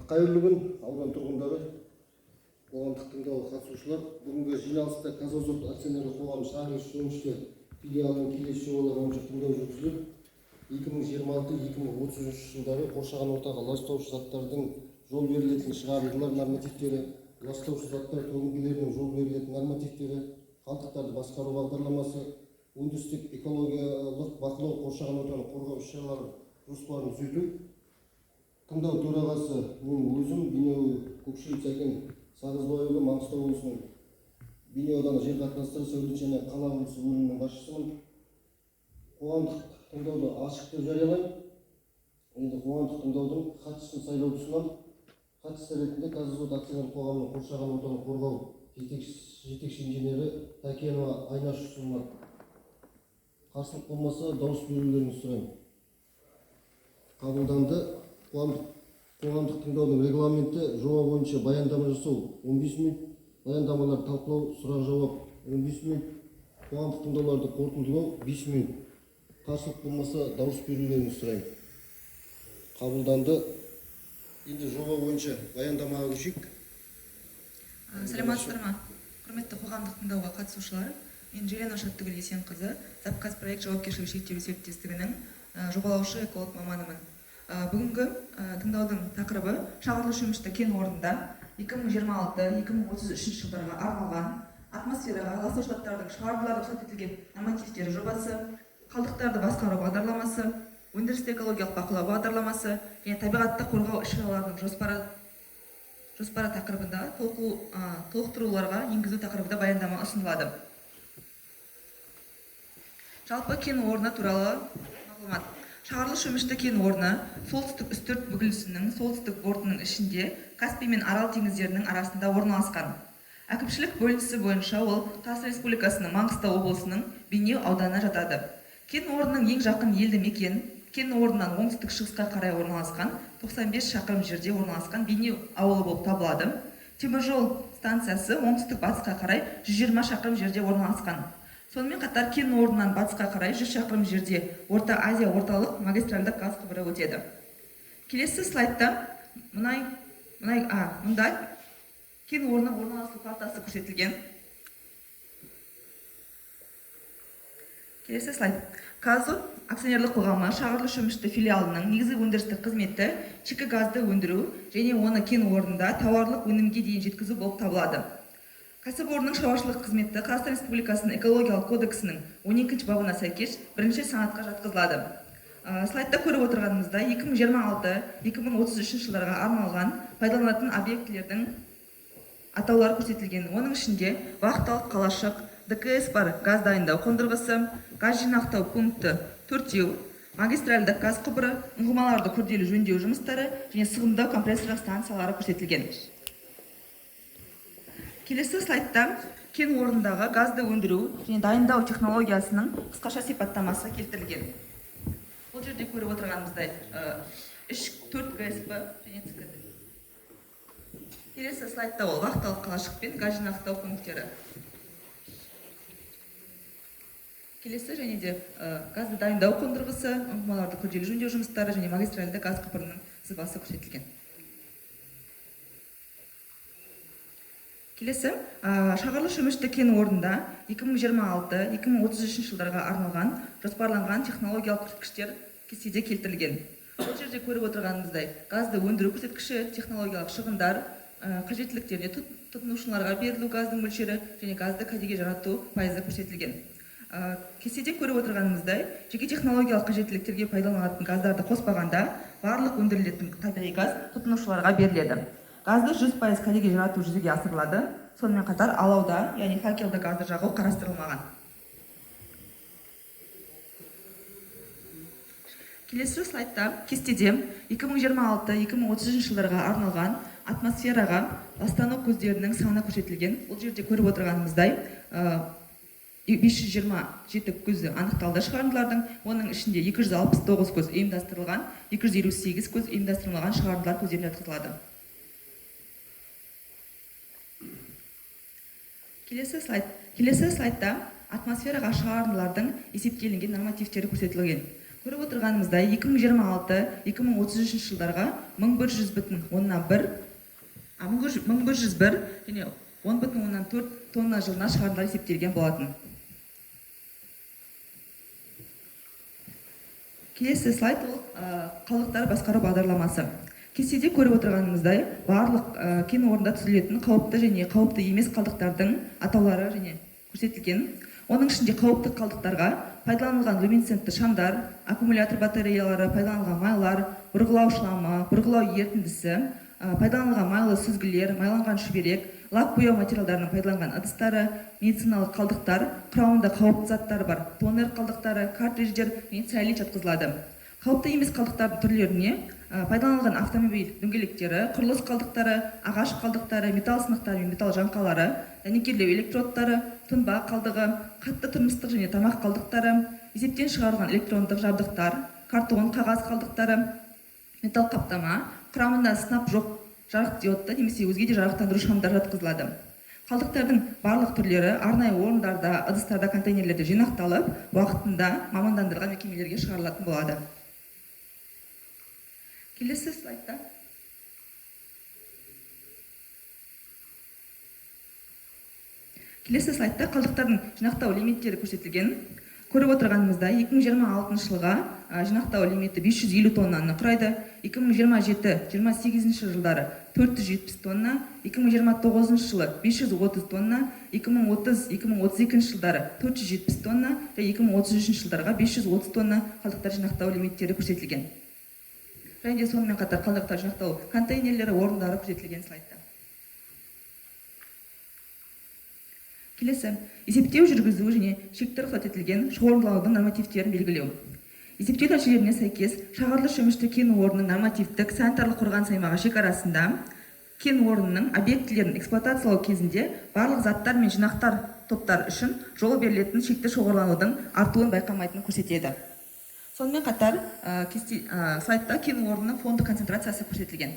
Кайырлуу күн, аудан тұрғындары, қоғамдық тыңдауға қатысушылар. Бүгінгі жиналыста Казазот акционерлік қоғамы шағын жұмысшы филиалының келесі жобалары бойынша тыңдау жүргізіліп, 2026-2033 жылдары қоршаған ортаға ластаушы заттардың жол берілетін шығарындылар нормативтері, ластаушы заттар төгінділерінің жол берілетін нормативтері, қалдықтарды басқару бағдарламасы, өндірістік экологиялық бақылау, қоршаған ортаны қорғау іс-шаралары жоспарын түзету. Тыңдау төрағасы мен өзім Бейнеу Көкшетау Сәкен Сағызбайұлы, Маңғыстау облысының Бейнеу ауданы жер қатынастары сәулет және қала құрылысы бөлімінің басшысымын. Қоғамдық тыңдауды ашық деп жариялаймын. Енді қоғамдық тыңдаудың қатысуын сайлауды ұсынамын. Қатысушы ретінде Казазот акционерлік қоғамының қоршаған ортаны қорғау жетекші инженері Тәкенова Айнаш ұсынылады. Қарсылық болмаса дауыс берулеріңізді сұраймын. Қабылданды. Қоғамдық тыңдаудың регламенті жоба бойынша баяндама жасау 15 минут, баяндамалар талқылау, сұрақ жауап 15 минут, қоғамдық тыңдауларды қорытындылау 5 минут. Қарсылық болмаса дауыс берулеріңізді сұраймын. Қабылданды. Енді жоба бойынша баяндамаға көшейік. Саламатсыздар ма? Құрметті қоғамдық тыңдауға қатысушылар, мен Желена Шаттыгүл Есенқызы, Запказпроект жауапкершілігі шектеулі серіктестігінің жобалаушы эколог маманымын. Бүгінгі тыңдаудың тақырыбы шағырлы шөмішті кен орнында 2026-2033 жылдарға арналған атмосфераға ластаушы заттардың шығарындыларды рұқсат етілген нормативтері жобасы, қалдықтарды басқару бағдарламасы, өндірісті экологиялық бақылау бағдарламасы және табиғатты қорғау іс-шараларының жоспары тақырыбында толықтыруларға енгізу тақырыбында баяндама ұсынылады. Жалпы кен орны туралы мағлұмат. Шағырлы шөмішті кен орны солтүстік үстірт бүгілісінің солтүстік бортының ішінде Каспий мен Арал теңіздерінің арасында орналасқан. Әкімшілік бөлінісі бойынша ол Қазақстан Республикасының Маңғыстау облысының Бейнеу ауданына жатады. Кен орнының ең жақын елді мекен кен орнынан оңтүстік шығысқа қарай орналасқан 95 шақырым жерде орналасқан Бейнеу ауылы болып табылады. Теміржол станциясы оңтүстік батысқа қарай 120 шақырым жерде орналасқан. Сонымен қатар кен орнынан батысқа қарай 100 шақырым жерде Орта Азия орталық магистральдық газ құбыры өтеді. Келесі слайдта мұнда кен орнының орналасу картасы көрсетілген. Келесі слайд. Казазот акционерлік қоғамы шағырлы шөмішті филиалының негізгі өндірістік қызметі шикі газды өндіру және оны кен орнында тауарлық өнімге дейін жеткізу болып табылады. Кәсіпорынның шаруашылық қызметі Қазақстан Республикасының экологиялық кодексінің 12 бабына сәйкес бірінші санатқа жатқызылады. Слайдта көріп отырғанымызда 2026-2033 жылдарға арналған пайдаланатын объектілердің атаулары көрсетілген. Оның ішінде вахталық қалашық, ДКС бар газ дайындау қондырғысы, газ жинақтау пункті 4, магистральдық газ құбыры, ұңғымаларды күрделі жөндеу жұмыстары және сығымдау компрессорлық станциялары көрсетілген. Келесі слайдта кен орнындағы газды өндіру және дайындау технологиясының қысқаша сипаттамасы келтірілген. Бұл жерде көріп отырғанымыздай 4 ГСП және ЦКД. Келесі слайдта ол вахталық қалашық пен газ жинақтау пункттері. Келесі және де газды дайындау қондырғысы, ұңғымаларды күрделі жөндеу жұмыстары және магистральды газ құбырының сызбасы көрсетілген. Келесі, шағырлы шөмішті кен орнында 2026-2033 жылдарға арналған жоспарланған технологиялық көрсеткіштер кестеде келтірілген. Бұл жерде көріп отырғанымыздай газды өндіру көрсеткіші, технологиялық шығындар, қажеттіліктеріне тұтынушыларға берілу газдың мөлшері және газды кәдеге жарату пайызы көрсетілген. Кестеде көріп отырғанымыздай жеке технологиялық қажеттіліктерге пайдаланылатын газдарды қоспағанда барлық өндірілетін табиғи газ тұтынушыларға беріледі. Газды 100% кәдеге жарату жүзеге асырылады. Сонымен қатар алауда, яғни факелді газды жағу қарастырылмаған. Келесі слайдта кестеде 2026-2033 жылдарға арналған атмосфераға ластану көздерінің саны көрсетілген. Бұл жерде көріп отырғанымыздай 527 көзі анықталды шығарындылардың, оның ішінде 269 көз ұйымдастырылған, 258 көз ұйымдастырылмаған шығарындылар көздеріне жатқызылады. Келесі слайдта атмосфераға шығарындылардың есептелінген нормативтері көрсетілген. Көріп отырғанымыздай 2026-2033 жылдарға 1100,1 және 10,4 тонна жылына шығарындылар есептелген болатын. Келесі слайд ол қалдықтар басқару бағдарламасы. Кестеде көріп отырғанымыздай барлық кен орнында түзілетін қауіпті және қауіпті емес қалдықтардың атаулары және көрсетілген. Оның ішінде қауіпті қалдықтарға пайдаланылған люминесцентті шамдар, аккумулятор батареялары, пайдаланылған майлар, бұрғылау шламы, бұрғылау ерітіндісі, пайдаланылған майлы сүзгілер, майланған шүберек, лак бояу материалдарының пайдаланған ыдыстары, медициналық қалдықтар, құрамында қауіпті заттар бар, тонер қалдықтары, картридждер мен циолит жатқызылады. Қауіпті емес қалдықтардың түрлеріне пайдаланылған автомобиль дөңгелектері, құрылыс қалдықтары, ағаш қалдықтары, металл сынықтары мен металл жаңқалары, дәнекерлеу электродтары, тұнба қалдығы, қатты тұрмыстық және тамақ қалдықтары, есептен шығарылған электрондық жабдықтар, картон, қағаз қалдықтары, металл қаптама, құрамында сынап жоқ жарық диодты немесе өзге де жарықтандыру шамдары жатқызылады. Қалдықтардың барлық түрлері арнайы орындарда, ыдыстарда, контейнерлерде жинақталып, уақытында мамандандырылған мекемелерге шығарылатын болады. Келесі слайдта қалдықтардың жинақтау лимиттері көрсетілген. Көріп отырғанымызда 2026 жылға жинақтау лимиті 550 тоннаны құрайды, 2027-28 жылдары 470 тонна, 2029 жылы 530 тонна, 2030-2032 жылдары 470 тонна және 2033 жылдарға 530 тонна қалдықтар жинақтау лимиттері көрсетілген. Және сонымен қатар қалдықтар жинақтау контейнерлері орындары көрсетілген слайдта. Келесі, есептеу жүргізу және шекті рұқсат етілген шоғырлаудың нормативтерін белгілеу. Есептеу нәтижелеріне сәйкес, шағырлы шөмішті кен орнының нормативтік санитарлық қорғаныс аймағы шекарасында кен орнының объектілерін эксплуатациялау кезінде барлық заттар мен жинақтар топтар үшін жол берілетін шекті шоғырланудың артуын байқамайтынын көрсетеді. Сонымен қатар слайдта кен орнының фонды концентрациясы көрсетілген.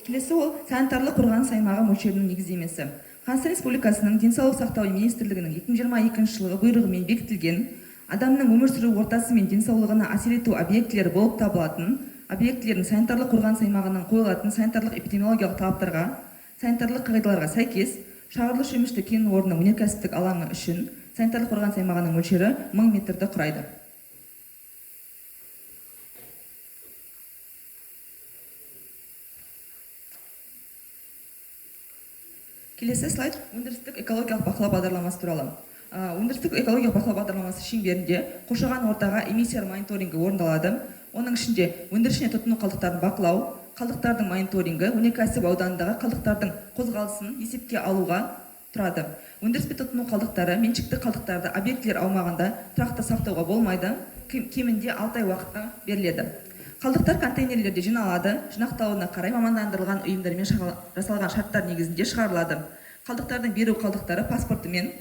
Келесі ол санитарлық қорғаныс аймағы мөлшерінің негіздемесі. Қазақстан Республикасының денсаулық сақтау министрлігінің 2022 жылғы бұйрығымен бекітілген адамның өмір сүру ортасы мен денсаулығына әсер ету объектілері болып табылатын объектілердің санитарлық қорғаныс аймағынан қойылатын санитарлық эпидемиологиялық талаптарға, санитарлық қағидаларға сәйкес шағырлы шөмішті кен орнының өнеркәсіптік алаңы үшін санитарлық қорғаныс аймағының мөлшері 1000 метрді құрайды. Келесі слайд өндірістік экологиялық бақылау бағдарламасы туралы. Өндірістік экологиялық бақылау бағдарламасы шеңберінде қоршаған ортаға эмиссия мониторингі орындалады. Оның ішінде өндіріс тұтыну қалдықтарын бақылау, қалдықтардың мониторингі, өнеркәсіп ауданындағы қалдықтардың қозғалысын есепке алуға тұрады. Өндіріс пен тұтыну қалдықтары, меншікті қалдықтарды объектілер аумағында тұрақты сақтауға болмайды, кемінде 6 ай уақытқа беріледі. Қалдықтар контейнерлерде жиналады, жинақталуына қарай мамандандырылған ұйымдармен жасалған шарттар негізінде шығарылады. Қалдықтардың беру қалдықтары паспорты мен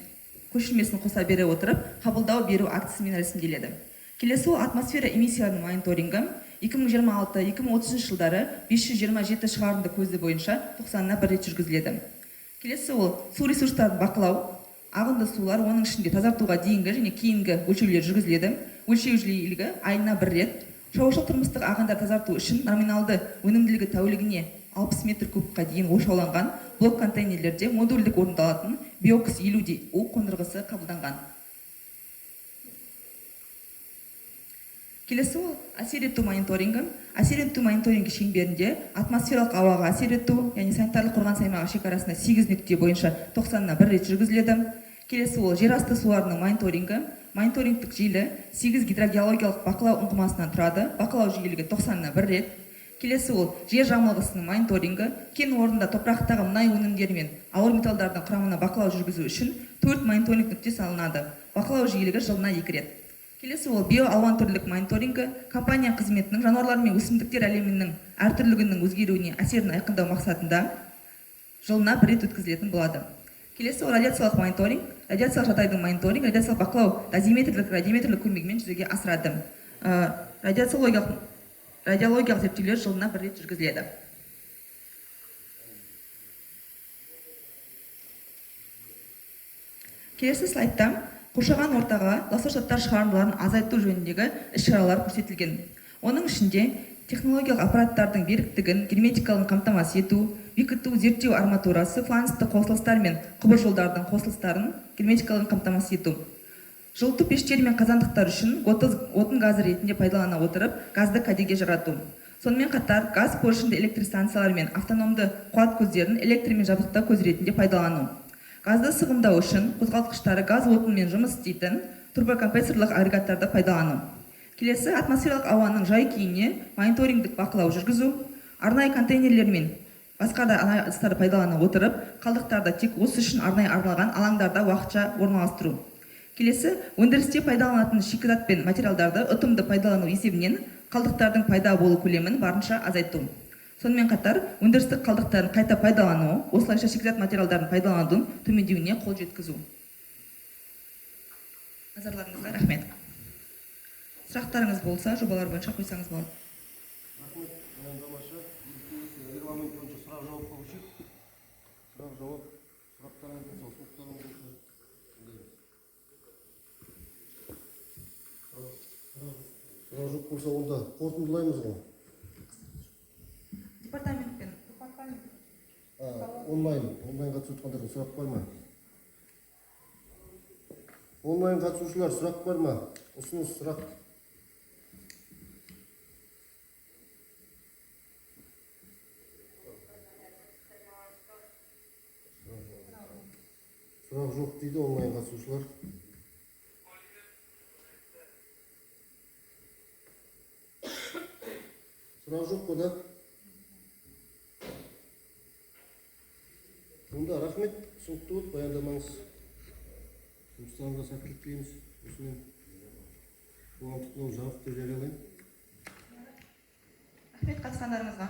көшірмесін қоса бере отырып, қабылдау беру актісімен рәсімделеді. Келесі ол атмосфера эмиссияның мониторингі 2026-2030 жылдары 527 шығарынды көзі бойынша 90-на 1 рет жүргізіледі. Келесі ол су ресурстарын бақылау, ағынды сулар, оның ішінде тазартуға дейінгі және кейінгі өлшеулер жүргізіледі. Өлшеу жиілігі айына 1 рет. Шаруашылық тұрмыстық ағындар тазарту үшін номиналды өнімділігі тәулігіне 60 метр кубқа дейін ошауланған блок контейнерлерде модульдік орындалатын биокс 50U қондырғысы қабылданған. Келесі ол әсер ету мониторингі. Әсер ету мониторингі шеңберінде атмосфералық ауаға әсер ету, яғни санитарлық қорғаныс аймағы шекарасында 8 нүкте бойынша 90-на 1 рет жүргізіледі. Келесі ол жер асты суларының мониторингі. Мониторингтік желі 8 гидрогеологиялық бақылау ұңғымасынан тұрады. Бақылау жиілігі 90-на 1 рет. Келесі ол жер жамылғысының мониторингі. Кен орнында топырақтағы мұнай өнімдері мен ауыр металдардың құрамына бақылау жүргізу үшін 4 мониторинг нүкте салынады. Бақылау жиілігі жылына 2 рет. Келесі ол биоалуантүрлілік мониторингі. Компания қызметінің жануарлар мен өсімдіктер әлемінің әртүрлілігінің өзгеруіне әсерін айқындау мақсатында жылына 1 рет өткізілетін болады. Келесі ол радиациялық мониторинг. Радиациялық жағдайдың мониторинг, радиациялық бақылау радиометрлік көмегімен жүзеге асырады. Радиологиялық зерттеулер жылына 1 рет жүргізіледі. Келесі слайдта қоршаған ортаға ластауыш заттар шығарындыларын азайту жөніндегі іс-шаралар көрсетілген. Оның ішінде технологиялық аппараттардың беріктігін герметикалығын қамтамасыз ету, бекіту, зерттеу арматурасы, фланцты қосылыстар мен құбыр жолдардың қосылыстарын герметикалығын қамтамасыз ету. Жылыту пештері мен қазандықтар үшін отын газы ретінде пайдалана отырып, газды кәдеге жарату. Сонымен қатар газ қоршынды электр станциялары мен автономды қуат көздерін электрмен жабдықтау көзі ретінде пайдалану. Газды сығымдау үшін қозғалтқыштары газ отынмен жұмыс істейтін турбокомпрессорлық агрегаттарды пайдалану. Келесі атмосфералық ауаның жай-күйіне мониторингдік бақылау жүргізу, арнайы контейнерлер мен басқа да ыдыстарды пайдалана отырып, қалдықтарды тек осы үшін арнайы арналған алаңдарда уақытша орналастыру. Келесі өндірісте пайдаланатын шикізат пен материалдарды ұтымды пайдалану есебінен қалдықтардың пайда болу көлемін барынша азайту. Сонымен қатар өндірістік қалдықтарын қайта пайдалану, осылайша шикізат материалдарын пайдаланудың төмендеуіне қол жеткізу. Назарларыңызға рахмет. Сұрақтарыңыз болса, жобалар бойынша қойсаңыз болады. Рахмет, баяндамашы. Регламент бойынша сұрақ-жауапқа көшейік. Сұрақ-жауап, сұрақтарыңыз болса, ұсыныстарыңыз болса. Сұрақ жоқ болса, онда қорытындылаймыз ғой. Департаментпен Онлайн қатысушыларға сұрақ бар ма? Онлайн қатысушылар сұрақ бар ма? Ұсыныс сұрақ. Сұрақ жоқ дейді онлайн қатысушылар. Сұрақ жоқ қой да? Онда рахмет, түсінікті болды, баяндамаңыз. Жұмыстарыңызға сәттілік тілейміз. Осымен қоғамдық тұтыну жабық деп жариялаймын. рахмет қатысқандарыңызға.